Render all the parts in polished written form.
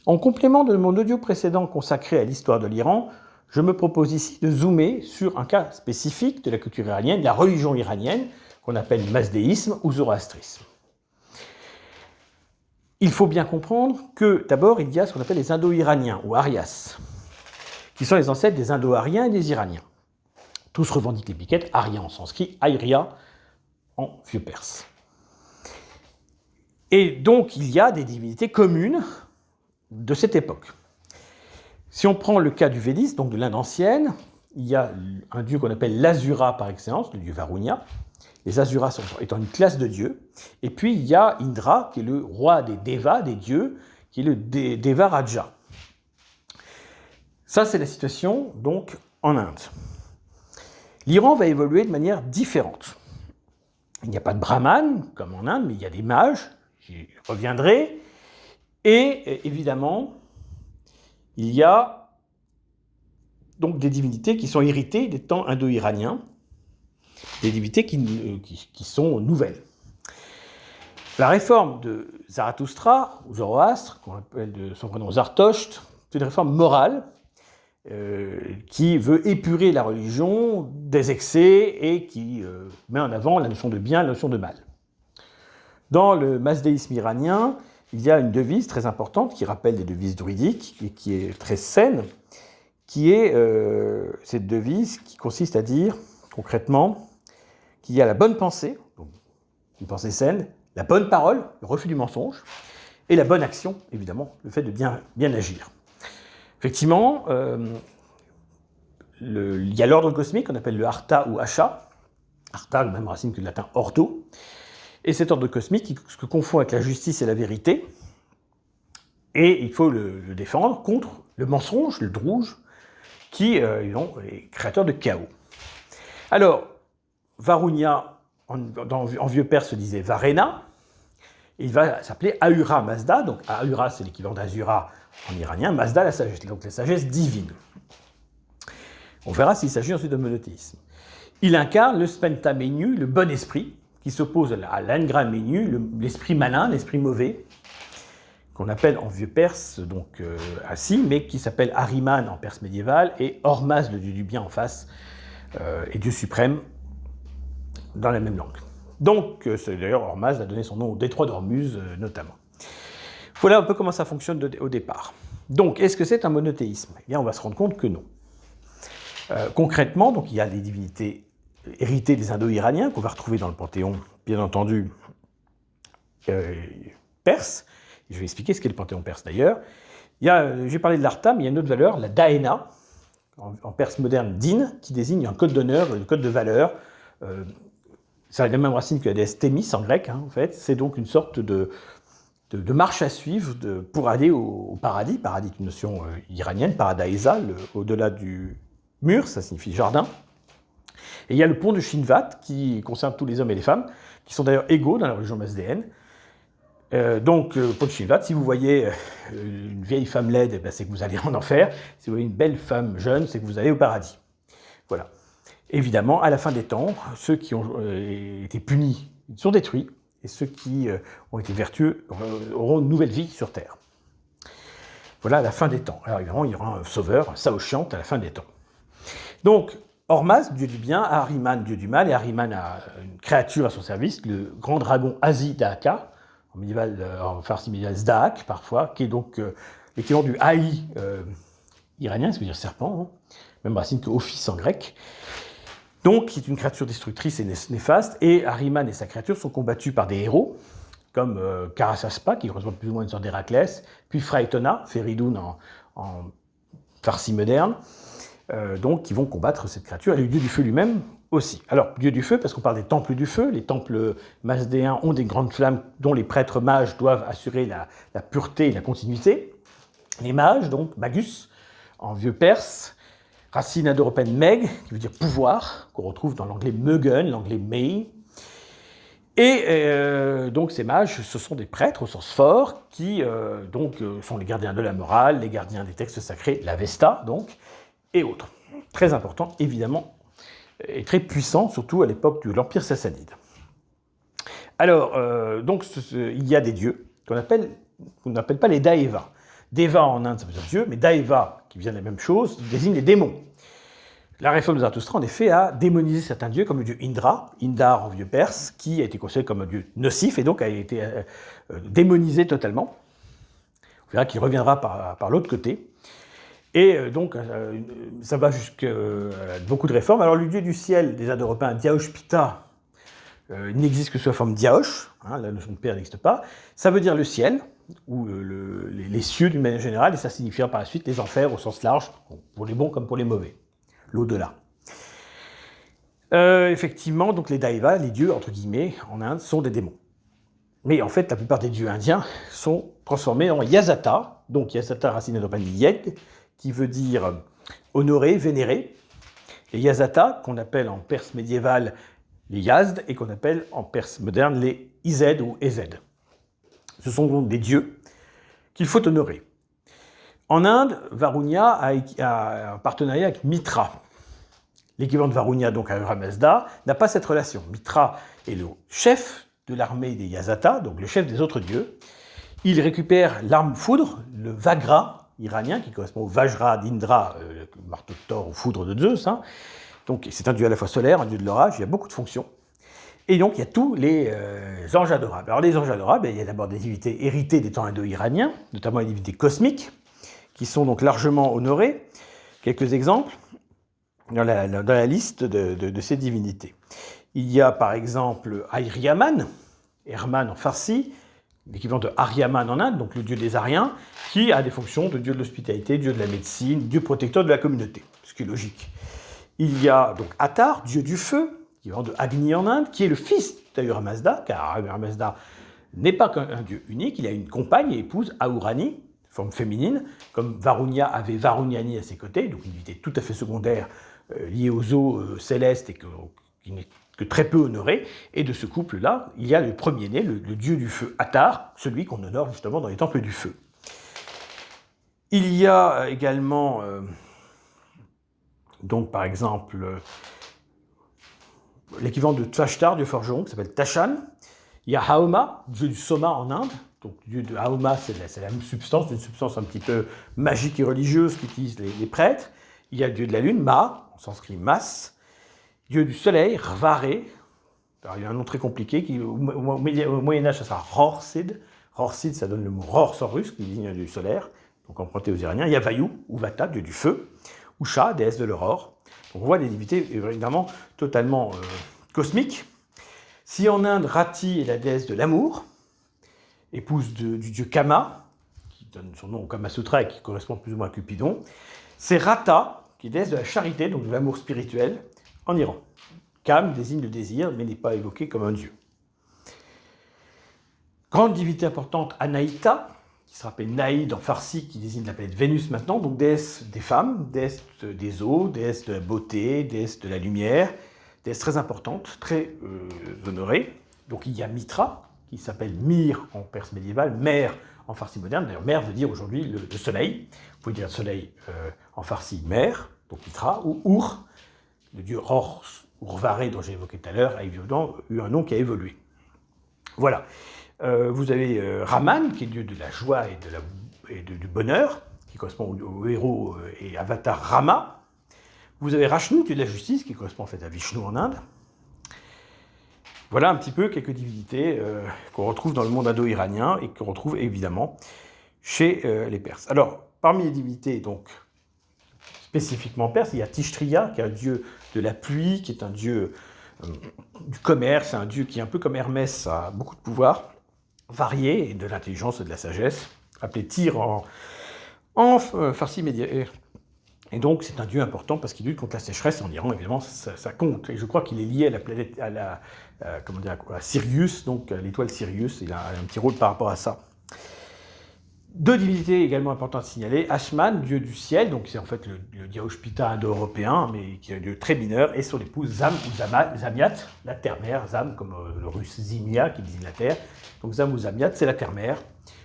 En complément de mon audio précédent consacré à l'histoire de l'Iran, je me propose ici de zoomer sur un cas spécifique de la culture iranienne, la religion iranienne, qu'on appelle mazdéisme ou zoroastrisme. Il faut bien comprendre que d'abord il y a ce qu'on appelle les Indo-Iraniens ou Aryas, qui sont les ancêtres des Indo-Aryens et des Iraniens. Tous revendiquent l'épithète Arya en sanskrit, Arya en vieux perse. Et donc il y a des divinités communes de cette époque. Si on prend le cas du Védisme, donc de l'Inde ancienne, il y a un dieu qu'on appelle l'Asura par excellence, le dieu Varunia. Les Asuras étant une classe de dieux. Et puis il y a Indra, qui est le roi des Devas, des dieux, qui est le Deva Raja. Ça, c'est la situation donc en Inde. L'Iran va évoluer de manière différente. Il n'y a pas de brahman, comme en Inde, mais il y a des mages, j'y reviendrai. Et évidemment, il y a donc des divinités qui sont héritées des temps indo-iraniens, des divinités qui sont nouvelles. La réforme de Zarathustra, ou Zoroastre, qu'on appelle de son prénom Zartosht, c'est une réforme morale qui veut épurer la religion des excès et qui met en avant la notion de bien et la notion de mal. Dans le mazdéisme iranien, il y a une devise très importante qui rappelle des devises druidiques et qui est très saine, qui est cette devise qui consiste à dire concrètement qu'il y a la bonne pensée, donc une pensée saine, la bonne parole, le refus du mensonge, et la bonne action, évidemment, le fait de bien agir. Effectivement, il y a l'ordre cosmique qu'on appelle le Artha ou Asha, Artha, la même racine que le latin ordo, et cet ordre cosmique qui se confond avec la justice et la vérité, et il faut le défendre contre le mensonge, le drouge, qui est créateur de chaos. Alors, Varunia, en vieux perse, se disait Varena, et il va s'appeler Ahura Mazda, donc Ahura c'est l'équivalent d'Azura en iranien, Mazda la sagesse, donc la sagesse divine. On verra s'il s'agit ensuite de monothéisme. Il incarne le Spenta Menu, le bon esprit, qui s'oppose à l'Angra Menu, l'esprit malin, l'esprit mauvais, qu'on appelle en vieux perse, donc Assi, mais qui s'appelle Ahriman en perse médiéval, et Hormaz, le dieu du bien en face, et Dieu suprême, dans la même langue. Donc, d'ailleurs, Hormaz a donné son nom au détroit d'Ormuz, notamment. Voilà un peu comment ça fonctionne au départ. Donc, est-ce que c'est un monothéisme ? Eh bien, on va se rendre compte que non. Concrètement, donc, il y a des divinités héritées des Indo-Iraniens, qu'on va retrouver dans le panthéon, bien entendu, perse. Je vais expliquer ce qu'est le panthéon perse, d'ailleurs. J'ai parlé de l'Artha, mais il y a une autre valeur, la Daena, en perse moderne, Din, qui désigne un code d'honneur, un code de valeur. Ça a la même racine que la déesse Thémis en grec, en fait. C'est donc une sorte de marche à suivre pour aller au paradis. Paradis est une notion iranienne, paradaïsa, au-delà du mur, ça signifie jardin. Et il y a le pont de Shinvat qui concerne tous les hommes et les femmes, qui sont d'ailleurs égaux dans la religion mazdéenne. Donc, le pont de Shinvat, si vous voyez une vieille femme laide, c'est que vous allez en enfer. Si vous voyez une belle femme jeune, c'est que vous allez au paradis. Voilà. Évidemment, à la fin des temps, ceux qui ont été punis sont détruits, et ceux qui ont été vertueux auront une nouvelle vie sur Terre. Voilà, à la fin des temps. Alors évidemment, il y aura un sauveur, un Saoshyant à la fin des temps. Donc, Hormaz, dieu du bien, Ahriman, dieu du mal, et Ahriman a une créature à son service, le grand dragon Asi-Dahaka, en farsi médiéval Zdaak parfois, qui est donc l'équivalent du Haï iranien, ça veut dire serpent, même racine que Ophis en grec. Donc, c'est une créature destructrice et néfaste, et Ahriman et sa créature sont combattus par des héros, comme Karasaspa, qui correspond plus ou moins à une sorte d'Héraclès, puis Phraytona, Féridoun en farsi moderne, donc qui vont combattre cette créature, et le dieu du feu lui-même aussi. Alors, dieu du feu, parce qu'on parle des temples du feu, les temples mazdéens ont des grandes flammes dont les prêtres mages doivent assurer la pureté et la continuité. Les mages, donc, magus, en vieux perse, racine indo-européenne meg, qui veut dire pouvoir, qu'on retrouve dans l'anglais mögen, l'anglais mei. Et donc ces mages, ce sont des prêtres au sens fort, qui sont les gardiens de la morale, les gardiens des textes sacrés, l'Avesta donc, et autres. Très important, évidemment, et très puissant, surtout à l'époque de l'Empire sassanide. Alors, il y a des dieux qu'on n'appelle pas les Daeva. Deva en Inde, ça veut dire Dieu, mais Daeva, qui vient de la même chose, désigne les démons. La réforme de Zarathustra, en effet, a démonisé certains dieux, comme le dieu Indra, Indar en vieux perse, qui a été considéré comme un dieu nocif et donc a été démonisé totalement. On verra qu'il reviendra par l'autre côté. Et donc, ça va jusqu'à beaucoup de réformes. Alors, le dieu du ciel des Indo-Européens, Diaushpita, il n'existe que sous la forme Diaush, hein, la notion de père n'existe pas. Ça veut dire le ciel, ou les cieux d'une manière générale, et ça signifiera par la suite les enfers au sens large, pour les bons comme pour les mauvais, l'au-delà. Effectivement, donc les Daivas, les dieux, entre guillemets, en Inde, sont des démons. Mais en fait, la plupart des dieux indiens sont transformés en Yasata, donc Yasata, racine indo-européenne Yeg, qui veut dire honoré, vénéré. Les Yasata, qu'on appelle en perse médiéval les Yazd, et qu'on appelle en perse moderne les Ized ou Ezed. Ce sont donc des dieux qu'il faut honorer. En Inde, Varunia a un partenariat avec Mitra. L'équivalent de Varunia, donc à Ahura Mazda, n'a pas cette relation. Mitra est le chef de l'armée des Yasata, donc le chef des autres dieux. Il récupère l'arme foudre, le Vagra iranien, qui correspond au Vajra d'Indra, le marteau de Thor ou foudre de Zeus. Hein. Donc c'est un dieu à la fois solaire, un dieu de l'orage, il y a beaucoup de fonctions. Et donc il y a tous les anges adorables. Alors les anges adorables, il y a d'abord des divinités héritées des temps indo-iraniens, notamment les divinités cosmiques, qui sont donc largement honorées. Quelques exemples dans la liste de ces divinités. Il y a par exemple Aryaman, Herman en farsi, l'équivalent de Aryaman en Inde, donc le dieu des Aryens, qui a des fonctions de dieu de l'hospitalité, dieu de la médecine, dieu protecteur de la communauté, ce qui est logique. Il y a donc Attar, dieu du feu, l'équivalent de Agni en Inde, qui est le fils d'Ahura Mazda, car Ahura Mazda n'est pas qu'un dieu unique, il a une compagne et épouse Ahurani, forme féminine, comme Varunia avait Varunyani à ses côtés, donc une divinité tout à fait secondaire liée aux eaux célestes et qui n'est que très peu honorée. Et de ce couple-là, il y a le premier-né, le dieu du feu Attar, celui qu'on honore justement dans les temples du feu. Il y a également, donc par exemple, l'équivalent de Tvashtar, dieu forgeron, qui s'appelle Tashan. Il y a Haoma, dieu du soma en Inde. Donc, dieu de Haoma, c'est la même substance, une substance un petit peu magique et religieuse qu'utilisent les prêtres. Il y a le dieu de la lune, Ma, en sanskrit Mas. Dieu du soleil, Rvaré. Alors, il y a un nom très compliqué, qui au Moyen-Âge, ça sera Rorsid. Rorsid, ça donne le mot Rors en russe, qui désigne un dieu solaire, donc emprunté aux Iraniens. Il y a Vayu, ou Vata, dieu du feu. Usha, déesse de l'aurore. Donc, on voit des divinités évidemment totalement cosmiques. Si en Inde, Rati est la déesse de l'amour, épouse du dieu Kama, qui donne son nom au Kama Sutra et qui correspond plus ou moins à Cupidon, c'est Rata, qui est déesse de la charité, donc de l'amour spirituel, en Iran. Kam désigne le désir, mais n'est pas évoqué comme un dieu. Grande divinité importante, Anaïta, qui se rappelle Naïd en farsi, qui désigne la planète Vénus maintenant, donc déesse des femmes, déesse des eaux, déesse de la beauté, déesse de la lumière, déesse très importante, très honorée. Donc il y a Mitra, qui s'appelle Mir en perse médiéval, Mer en farsi moderne. D'ailleurs, Mer veut dire aujourd'hui le soleil. Vous pouvez dire soleil en farsi Mer, donc Mitra, ou Ur, le dieu Rors, Urvaré, dont j'ai évoqué tout à l'heure, a évidemment eu un nom qui a évolué. Voilà. Vous avez Raman, qui est dieu de la joie et du bonheur, qui correspond au héros et avatar Rama. Vous avez Rashnu, dieu de la justice, qui correspond en fait à Vishnu en Inde. Voilà un petit peu quelques divinités qu'on retrouve dans le monde indo-iranien et qu'on retrouve évidemment chez les Perses. Alors, parmi les divinités donc spécifiquement perses, il y a Tishtriya, qui est un dieu de la pluie, qui est un dieu du commerce, un dieu qui est un peu comme Hermès, a beaucoup de pouvoir variés et de l'intelligence et de la sagesse, appelé Tyr en farsi médiéval. Et donc, c'est un dieu important parce qu'il lutte contre la sécheresse en Iran, évidemment, ça compte. Et je crois qu'il est lié à la planète, à Sirius, donc l'étoile Sirius. Il a un petit rôle par rapport à ça. Deux divinités également importantes à signaler. Ashman, dieu du ciel, donc c'est en fait le Diaushpita indo-européen, mais qui est un dieu très mineur, et son épouse Zam ou Zamiat, la terre-mère, Zam comme le russe Zimia qui désigne la terre. Donc Zam ou Zamiat, c'est la terre-mère,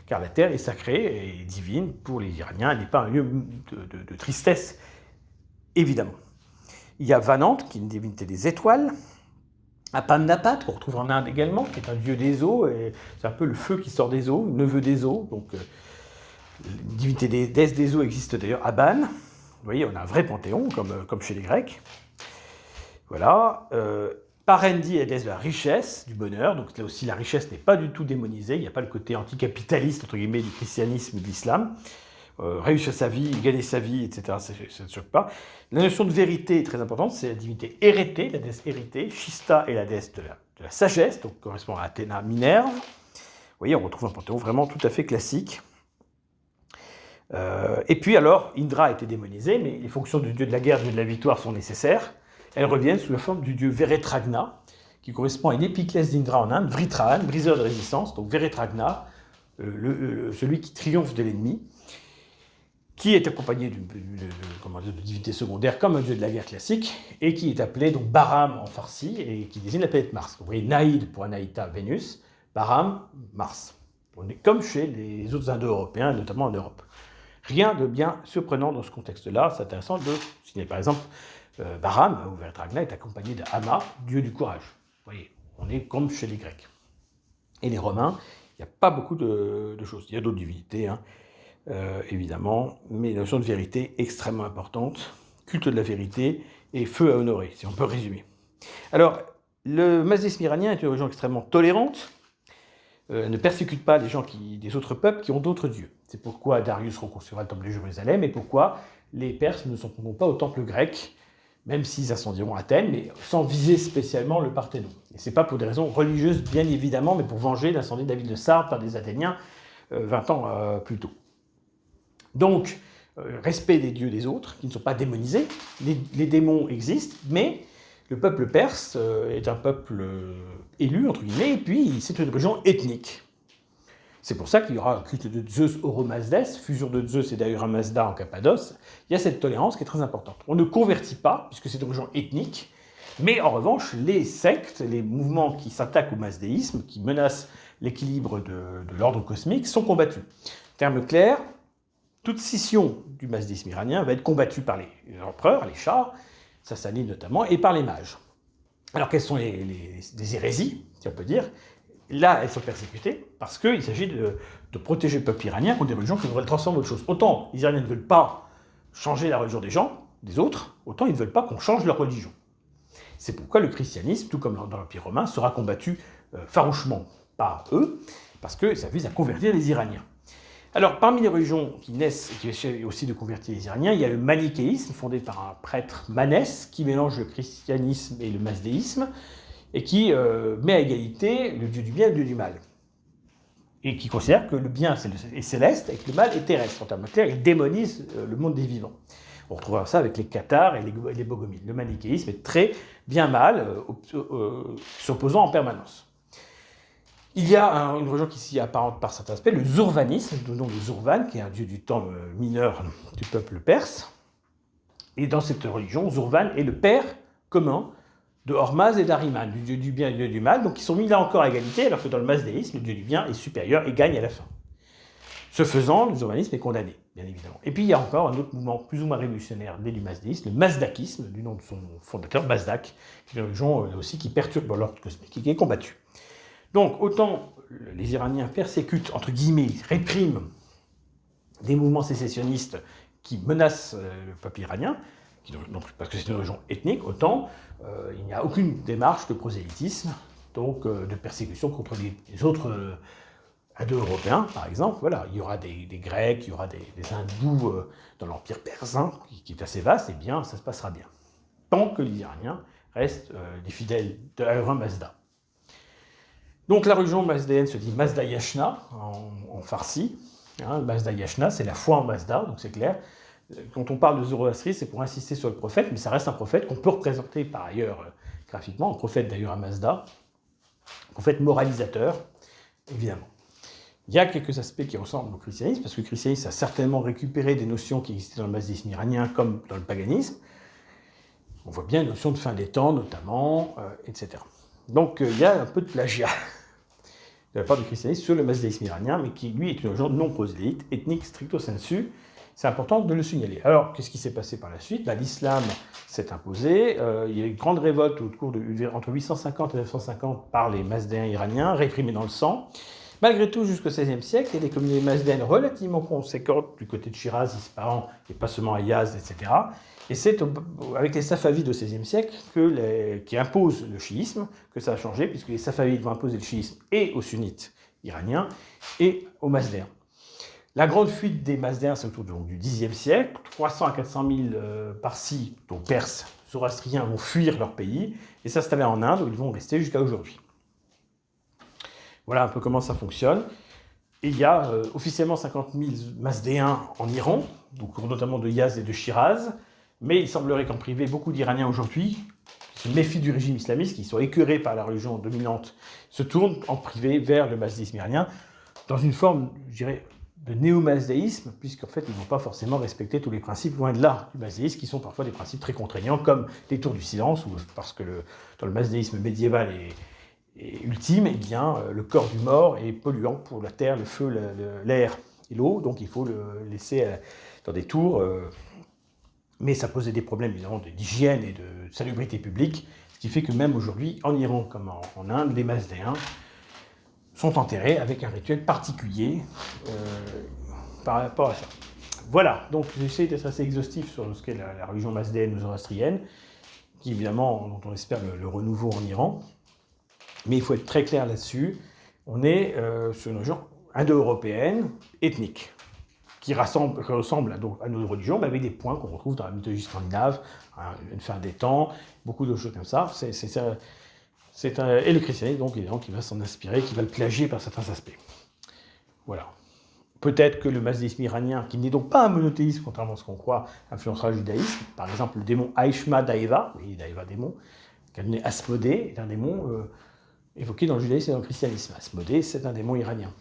car la terre est sacrée et divine pour les Iraniens, elle n'est pas un lieu de tristesse, évidemment. Il y a Vanant, qui est une divinité des étoiles. Apamnapat, qu'on retrouve en Inde également, qui est un dieu des eaux, et c'est un peu le feu qui sort des eaux, neveu des eaux, donc Une divinité déesse des eaux existe d'ailleurs à Ban. Vous voyez, on a un vrai panthéon, comme chez les Grecs. Voilà. Parendi est déesse de la richesse, du bonheur. Donc là aussi, la richesse n'est pas du tout démonisée. Il n'y a pas le côté anticapitaliste, entre guillemets, du christianisme ou de l'islam. Réussir sa vie, gagner sa vie, etc., ça ne choque pas. La notion de vérité est très importante. C'est la divinité héritée, la déesse héritée. Shista est la déesse de la sagesse, donc correspond à Athéna, Minerve. Vous voyez, on retrouve un panthéon vraiment tout à fait classique. Et puis alors, Indra a été démonisé, mais les fonctions du dieu de la guerre, du dieu de la victoire sont nécessaires. Elles reviennent sous la forme du dieu Veretragna, qui correspond à une épiclèse d'Indra en Inde, Vritrahan, briseur de résistance, donc Veretragna, celui qui triomphe de l'ennemi, qui est accompagné d'une divinité secondaire comme un dieu de la guerre classique, et qui est appelé donc Bahram en farsi, et qui désigne la planète Mars. Vous voyez, Naïd pour Anaïta, Vénus, Bahram, Mars. On est comme chez les autres Indo-Européens, notamment en Europe. Rien de bien surprenant dans ce contexte-là. C'est intéressant de signaler. Par exemple, Bahram, ou Veretragna, est accompagné de Hama, dieu du courage. Vous voyez, on est comme chez les Grecs. Et les Romains, il n'y a pas beaucoup de choses. Il y a d'autres divinités, évidemment, mais la notion de vérité est extrêmement importante. Culte de la vérité et feu à honorer, si on peut résumer. Alors, le masdéisme iranien est une religion extrêmement tolérante. Ne persécute pas les gens des autres peuples qui ont d'autres dieux. C'est pourquoi Darius reconstruira le temple de Jérusalem et pourquoi les Perses ne s'en prendront pas au temple grec, même s'ils incendieront Athènes, mais sans viser spécialement le Parthénon. Et ce n'est pas pour des raisons religieuses, bien évidemment, mais pour venger l'incendie de la ville de Sardes par des Athéniens 20 ans plus tôt. Donc, respect des dieux des autres, qui ne sont pas démonisés. Les démons existent, mais le peuple perse est un peuple élu, entre guillemets, et puis c'est une religion ethnique. C'est pour ça qu'il y aura un culte de Zeus Oromasdès, fusion de Zeus et d'Ahura Mazda en Cappadoce. Il y a cette tolérance qui est très importante. On ne convertit pas, puisque c'est une religion ethnique, mais en revanche, les sectes, les mouvements qui s'attaquent au masdéisme, qui menacent l'équilibre de l'ordre cosmique, sont combattus. Terme clair, toute scission du masdéisme iranien va être combattue par les empereurs, les chars, Sassanide notamment, et par les mages. Alors, quelles sont les hérésies, si on peut dire? Là, elles sont persécutées parce qu'il s'agit de protéger le peuple iranien contre des religions qui voudraient le transformer en autre chose. Autant les Iraniens ne veulent pas changer la religion des gens, des autres, autant ils ne veulent pas qu'on change leur religion. C'est pourquoi le christianisme, tout comme dans l'Empire romain, sera combattu farouchement par eux, parce que ça vise à convertir les Iraniens. Alors, parmi les religions qui naissent et qui essaient aussi de convertir les Iraniens, il y a le manichéisme, fondé par un prêtre Manès, qui mélange le christianisme et le masdéisme, et qui met à égalité le dieu du bien et le dieu du mal. Et qui considère que le bien est céleste et que le mal est terrestre. En termes clairs, il démonise le monde des vivants. On retrouvera ça avec les Cathares et les Bogomides. Le manichéisme est très bien mal, s'opposant en permanence. Il y a une religion qui s'y apparente par certains aspects, le zourvanisme, du nom de Zourvan, qui est un dieu du temps mineur du peuple perse. Et dans cette religion, Zourvan est le père commun de Hormaz et d'Ahriman, du dieu du bien et du dieu du mal, donc ils sont mis là encore à égalité, alors que dans le masdéisme, le dieu du bien est supérieur et gagne à la fin. Ce faisant, le zourvanisme est condamné, bien évidemment. Et puis il y a encore un autre mouvement plus ou moins révolutionnaire dès du masdéisme, le mazdakisme, du nom de son fondateur, Mazdak, qui est une religion aussi qui perturbe l'ordre cosmique et qui est combattue. Donc, autant les Iraniens persécutent, entre guillemets, répriment des mouvements sécessionnistes qui menacent le peuple iranien, parce que c'est une religion ethnique, autant il n'y a aucune démarche de prosélytisme, donc de persécution contre les autres Indo-Européens, par exemple. Voilà, il y aura des Grecs, il y aura des Hindous dans l'Empire perse, qui est assez vaste, et bien, ça se passera bien. Tant que les Iraniens restent des fidèles de Ahura Mazda. Donc la religion mazdéenne se dit Mazda Yashna en farsi. Mazda Yashna, c'est la foi en Mazda, donc c'est clair. Quand on parle de zoroastrisme, c'est pour insister sur le prophète, mais ça reste un prophète qu'on peut représenter par ailleurs graphiquement, un prophète d'ailleurs à Mazda, un prophète moralisateur, évidemment. Il y a quelques aspects qui ressemblent au christianisme, parce que le christianisme a certainement récupéré des notions qui existaient dans le mazdéisme iranien, comme dans le paganisme. On voit bien une notion de fin des temps, notamment, etc. Donc il y a un peu de plagiat de la part du christianisme sur le mazdéisme iranien, mais qui, lui, est une religion non prosélyte, ethnique stricto sensu. C'est important de le signaler. Alors, qu'est-ce qui s'est passé par la suite? L'islam s'est imposé. Il y a eu une grande révolte entre 850 et 950 par les mazdéens iraniens, réprimés dans le sang. Malgré tout, jusqu'au XVIe siècle, il y a des communautés mazdéennes relativement conséquentes du côté de Shiraz, Ispahan, et pas seulement à Yazd, etc. Et c'est avec les Safavides au XVIe siècle qui imposent le chiisme que ça a changé, puisque les Safavides vont imposer le chiisme et aux sunnites iraniens et aux Mazdéens. La grande fuite des Mazdéens, c'est autour du Xe siècle. 300 à 400 000 Parsis, donc Perses, zoroastriens, vont fuir leur pays et s'installer en Inde, où ils vont rester jusqu'à aujourd'hui. Voilà un peu comment ça fonctionne. Et il y a officiellement 50 000 Mazdéens en Iran, donc notamment de Yazd et de Shiraz, mais il semblerait qu'en privé, beaucoup d'Iraniens aujourd'hui qui se méfient du régime islamiste, qui sont écœurés par la religion dominante, se tournent en privé vers le mazdéisme iranien, dans une forme, je dirais, de néo-mazdéisme, puisqu'en fait, ils ne vont pas forcément respecter tous les principes, loin de là, du mazdéisme, qui sont parfois des principes très contraignants, comme les tours du silence, parce que dans le mazdéisme médiéval et ultime, eh bien, le corps du mort est polluant pour la terre, le feu, l'air et l'eau, donc il faut le laisser dans des tours. Mais ça posait des problèmes évidemment d'hygiène et de salubrité publique, ce qui fait que même aujourd'hui, en Iran comme en Inde, les Mazdéens sont enterrés avec un rituel particulier par rapport à ça. Voilà, donc j'essaie d'être assez exhaustif sur ce qu'est la religion mazdéenne ou zoroastrienne, qui évidemment, dont on espère le renouveau en Iran. Mais il faut être très clair là-dessus, on est sur une religion indo-européenne, ethnique, qui ressemble à nos religions, mais avec des points qu'on retrouve dans la mythologie scandinave, une fin des temps, beaucoup de choses comme ça. Et le christianisme, donc, évidemment, qui va s'en inspirer, qui va le plagier par certains aspects. Voilà. Peut-être que le mazdéisme iranien, qui n'est donc pas un monothéisme, contrairement à ce qu'on croit, influencera le judaïsme. Par exemple, le démon Aishma Daeva, oui, Daeva démon, qui a donné Asmodée, est un démon évoqué dans le judaïsme et dans le christianisme. Asmodée, c'est un démon iranien.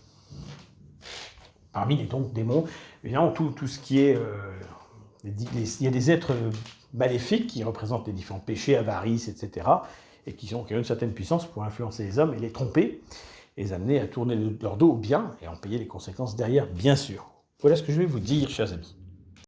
Parmi les démons, évidemment, tout ce qui est... il y a des êtres maléfiques qui représentent les différents péchés, avarice, etc., et qui ont une certaine puissance pour influencer les hommes et les tromper, et les amener à tourner leur dos au bien, et en payer les conséquences derrière, bien sûr. Voilà ce que je vais vous dire, chers amis.